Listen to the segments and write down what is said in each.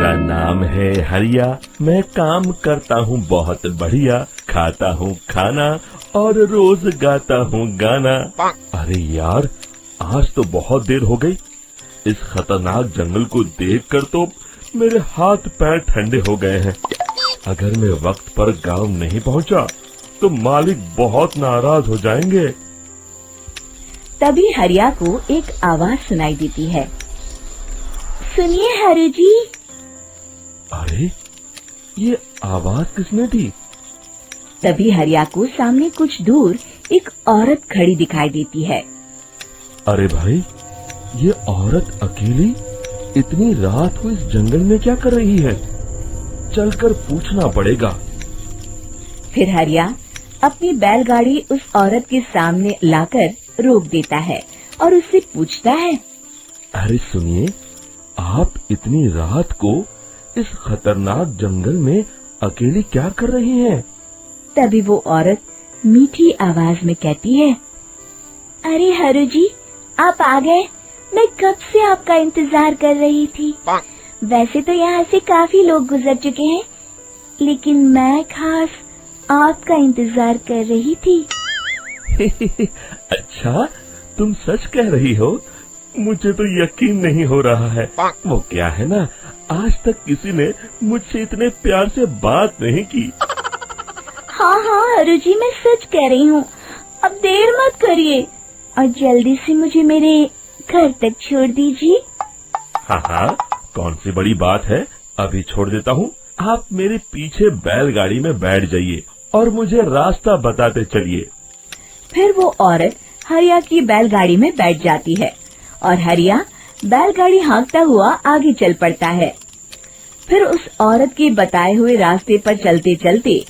मेरा नाम है हरिया, मैं काम करता हूँ बहुत बढ़िया, खाता हूँ खाना और रोज गाता हूँ गाना। अरे यार, आज तो बहुत देर हो गई। इस खतरनाक जंगल को देखकर तो मेरे हाथ पैर ठंडे हो गए हैं। अगर मैं वक्त पर गांव नहीं पहुंचा तो मालिक बहुत नाराज हो जाएंगे। तभी हरिया को एक आवाज सुनाई देती है। सुनिए हरु जी। अरे, ये आवाज किसने दी? तभी हरिया को सामने कुछ दूर एक औरत खड़ी दिखाई देती है। अरे भाई, ये औरत अकेली इतनी रात को इस जंगल में क्या कर रही है? चलकर पूछना पड़ेगा। फिर हरिया अपनी बैलगाड़ी उस औरत के सामने लाकर रोक देता है और उससे पूछता है। अरे सुनिए, आप इतनी रात को इस खतरनाक जंगल में अकेली क्या कर रही हैं? तभी वो औरत मीठी आवाज में कहती है, अरे हरु जी, आप आ गए। मैं कब से आपका इंतजार कर रही थी। वैसे तो यहाँ से काफी लोग गुजर चुके हैं, लेकिन मैं खास आपका इंतजार कर रही थी। अच्छा, तुम सच कह रही हो? मुझे तो यकीन नहीं हो रहा है। वो क्या है ना, आज तक किसी ने मुझसे इतने प्यार से बात नहीं की। हाँ हाँ हरु जी, मैं सच कह रही हूँ। अब देर मत करिए और जल्दी से मुझे मेरे घर तक छोड़ दीजिए। हाँ हाँ, कौन सी बड़ी बात है, अभी छोड़ देता हूँ। आप मेरे पीछे बैलगाड़ी में बैठ जाइए और मुझे रास्ता बताते चलिए। फिर वो औरत हरिया की बैलगाड़ी में बैठ जाती है और हरिया बैलगाड़ी हाँकता हुआ आगे चल पड़ता है। फिर उस औरत के बताए हुए रास्ते पर चलते चलते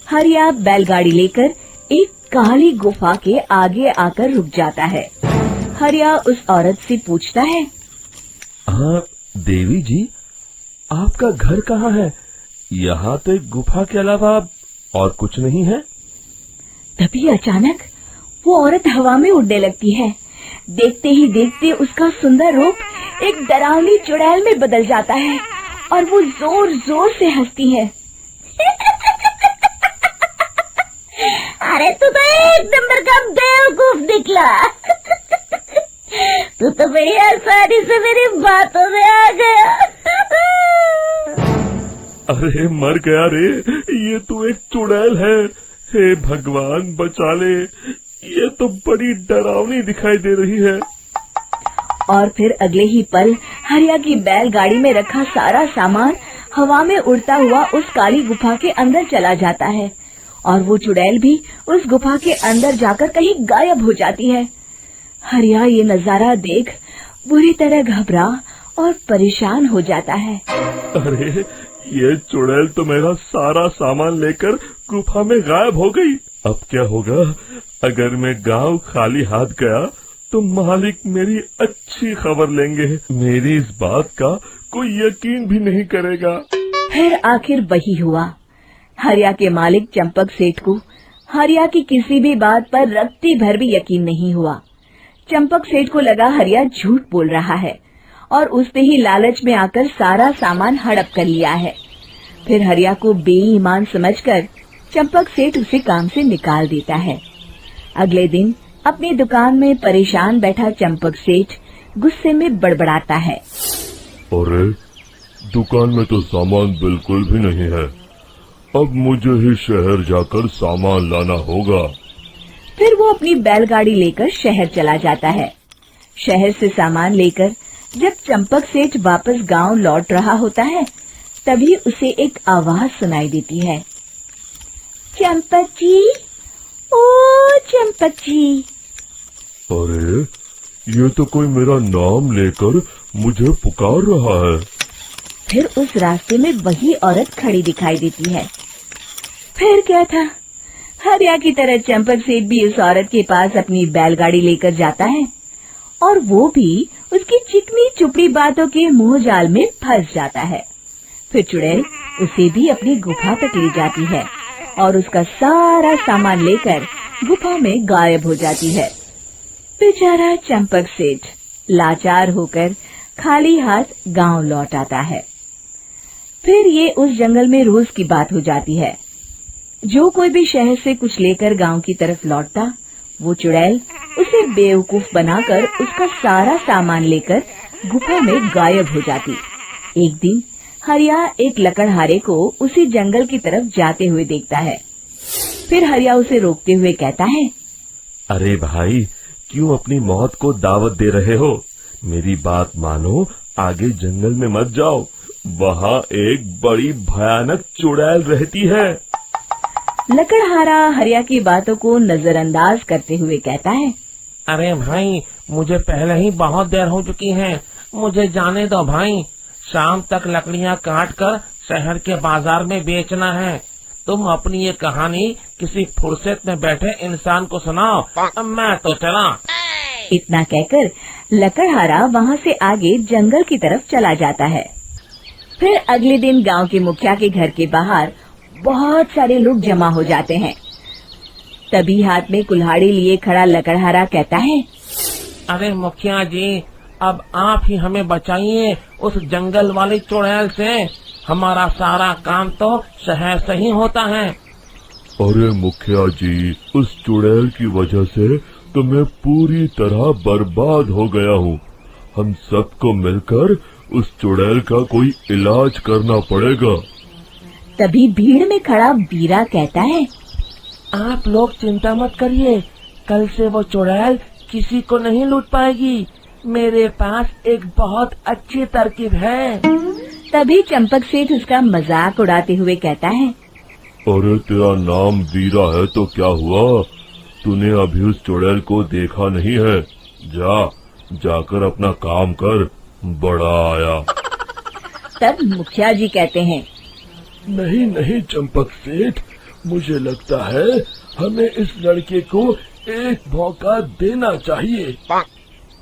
हरिया बैलगाड़ी लेकर एक काली गुफा के आगे आकर रुक जाता है। हरिया उस औरत से पूछता है, हाँ देवी जी, आपका घर कहाँ है? यहाँ तो एक गुफा के अलावा और कुछ नहीं है। तभी अचानक वो औरत हवा में उड़ने लगती है। देखते ही देखते उसका सुंदर रूप एक डरावनी चुड़ैल में बदल जाता है और वो जोर जोर से हंसती है। अरे तू तो एक नंबर का बेवकूफ निकला। तू तो बड़ी आसानी से मेरी बातों में आ गया। अरे मर गया रे, ये तो एक चुड़ैल है। हे भगवान बचा ले, ये तो बड़ी डरावनी दिखाई दे रही है। और फिर अगले ही पल हरिया की बैलगाड़ी में रखा सारा सामान हवा में उड़ता हुआ उस काली गुफा के अंदर चला जाता है और वो चुड़ैल भी उस गुफा के अंदर जाकर कहीं गायब हो जाती है। हरिया ये नजारा देख बुरी तरह घबरा और परेशान हो जाता है। अरे, ये चुड़ैल तो मेरा सारा सामान लेकर गुफा में गायब हो गई। अब क्या होगा? अगर मैं गांव खाली हाथ गया तो मालिक मेरी अच्छी खबर लेंगे। मेरी इस बात का कोई यकीन भी नहीं करेगा। फिर आखिर वही हुआ। हरिया के मालिक चंपक सेठ को हरिया की किसी भी बात पर रत्ती भर भी यकीन नहीं हुआ। चंपक सेठ को लगा हरिया झूठ बोल रहा है और उसने ही लालच में आकर सारा सामान हड़प कर लिया है। फिर हरिया को बेईमान समझकर चंपक सेठ उसे काम से निकाल देता है। अगले दिन अपनी दुकान में परेशान बैठा चंपक सेठ गुस्से में बड़बड़ाता है। अरे, दुकान में तो सामान बिल्कुल भी नहीं है। अब मुझे ही शहर जाकर सामान लाना होगा। फिर वो अपनी बैलगाड़ी लेकर शहर चला जाता है। शहर से सामान लेकर जब चंपक सेठ वापस गांव लौट रहा होता है, तभी उसे एक आवाज सुनाई देती है। चंपक जी, ओ चंपक जी। अरे, ये तो कोई मेरा नाम लेकर मुझे पुकार रहा है। फिर उस रास्ते में वही औरत खड़ी दिखाई देती है। फिर क्या था, हरिया की तरह चंपक सेठ भी उस औरत के पास अपनी बैलगाड़ी लेकर जाता है और वो भी उसकी चिकनी चुपड़ी बातों के मुंह जाल में फंस जाता है। फिर चुड़ैल उसे भी अपनी गुफा तक ले जाती है और उसका सारा सामान लेकर गुफा में गायब हो जाती है। बेचारा चंपक सेठ लाचार होकर खाली हाथ गांव लौट आता है। फिर ये उस जंगल में रोज की बात हो जाती है। जो कोई भी शहर से कुछ लेकर गांव की तरफ लौटता, वो चुड़ैल उसे बेवकूफ बनाकर उसका सारा सामान लेकर गुफा में गायब हो जाती। एक दिन हरिया एक लकड़हारे को उसी जंगल की तरफ जाते हुए देखता है। फिर हरिया उसे रोकते हुए कहता है, अरे भाई, क्यों अपनी मौत को दावत दे रहे हो? मेरी बात मानो, आगे जंगल में मत जाओ, वहाँ एक बड़ी भयानक चुड़ैल रहती है। लकड़हारा हरिया की बातों को नजरअंदाज करते हुए कहता है, अरे भाई, मुझे पहले ही बहुत देर हो चुकी है, मुझे जाने दो भाई। शाम तक लकड़ियाँ काट कर शहर के बाजार में बेचना है। तुम अपनी ये कहानी किसी फुर्सत में बैठे इंसान को सुनाओ, मैं तो चला। इतना कहकर लकड़हारा वहाँ से आगे जंगल की तरफ चला जाता है। फिर अगले दिन गांव के मुखिया के घर के बाहर बहुत सारे लोग जमा हो जाते हैं। तभी हाथ में कुल्हाड़ी लिए खड़ा लकड़हारा कहता है, अरे मुखिया जी, अब आप ही हमें बचाइए उस जंगल वाली चुड़ैल से। हमारा सारा काम तो शहर से ही होता है। अरे मुखिया जी, उस चुड़ैल की वजह से तो मैं पूरी तरह बर्बाद हो गया हूँ। हम सबको मिलकर उस चुड़ैल का कोई इलाज करना पड़ेगा। तभी भीड़ में खड़ा वीरा कहता है, आप लोग चिंता मत करिए, कल से वो चुड़ैल किसी को नहीं लूट पाएगी। मेरे पास एक बहुत अच्छी तरकीब है। तभी चंपक सेठ उसका मजाक उड़ाते हुए कहता है, अरे तेरा नाम वीरा है तो क्या हुआ? तूने अभी उस चुड़ैल को देखा नहीं है? जाकर अपना काम कर, बड़ा आया। तब मुखिया जी कहते हैं, नहीं चंपक सेठ, मुझे लगता है हमें इस लड़के को एक मौका देना चाहिए।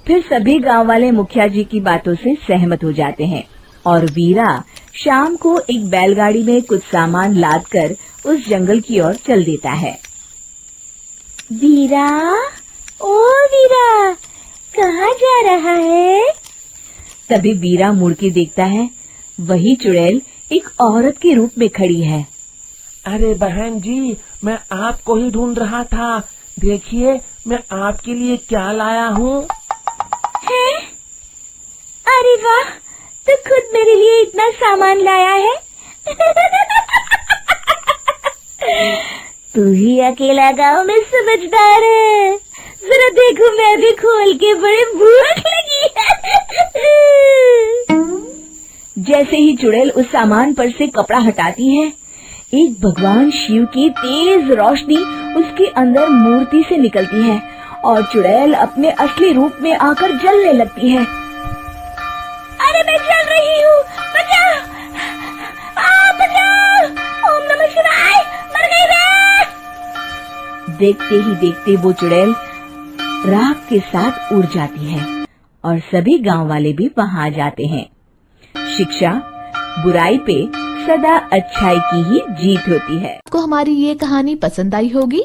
फिर सभी गांव वाले मुखिया जी की बातों से सहमत हो जाते हैं और वीरा शाम को एक बैलगाड़ी में कुछ सामान लादकर उस जंगल की ओर चल देता है। वीरा, ओ वीरा, कहाँ जा रहा है? तभी वीरा मुड़ के देखता है, वही चुड़ैल एक औरत के रूप में खड़ी है। अरे बहन जी, मैं आपको ही ढूंढ रहा था। देखिए, मैं आपके लिए क्या लाया हूँ। हैं? अरे वाह, तो खुद मेरे लिए इतना सामान लाया है। तू ही अकेला गांव में समझदार है। जरा देखो, मैं भी खोल के, बड़े भूख लगी है। जैसे ही चुड़ैल उस सामान पर से कपड़ा हटाती है, एक भगवान शिव की तेज रोशनी उसके अंदर मूर्ति से निकलती है और चुड़ैल अपने असली रूप में आकर जलने लगती है। अरे मैं जल रही हूँ, बचाओ! बचाओ! ओम नमः शिवाय! मर गई मैं! देखते ही देखते वो चुड़ैल राख के साथ उड़ जाती है और सभी गांव वाले भी वहां जाते हैं। शिक्षा बुराई पे सदा अच्छाई की ही जीत होती है। आपको हमारी ये कहानी पसंद आई होगी?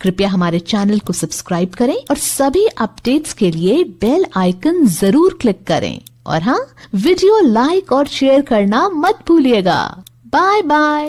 कृपया हमारे चैनल को सब्सक्राइब करें और सभी अपडेट्स के लिए बेल आइकन जरूर क्लिक करें। और हाँ, वीडियो लाइक और शेयर करना मत भूलिएगा। Bye bye.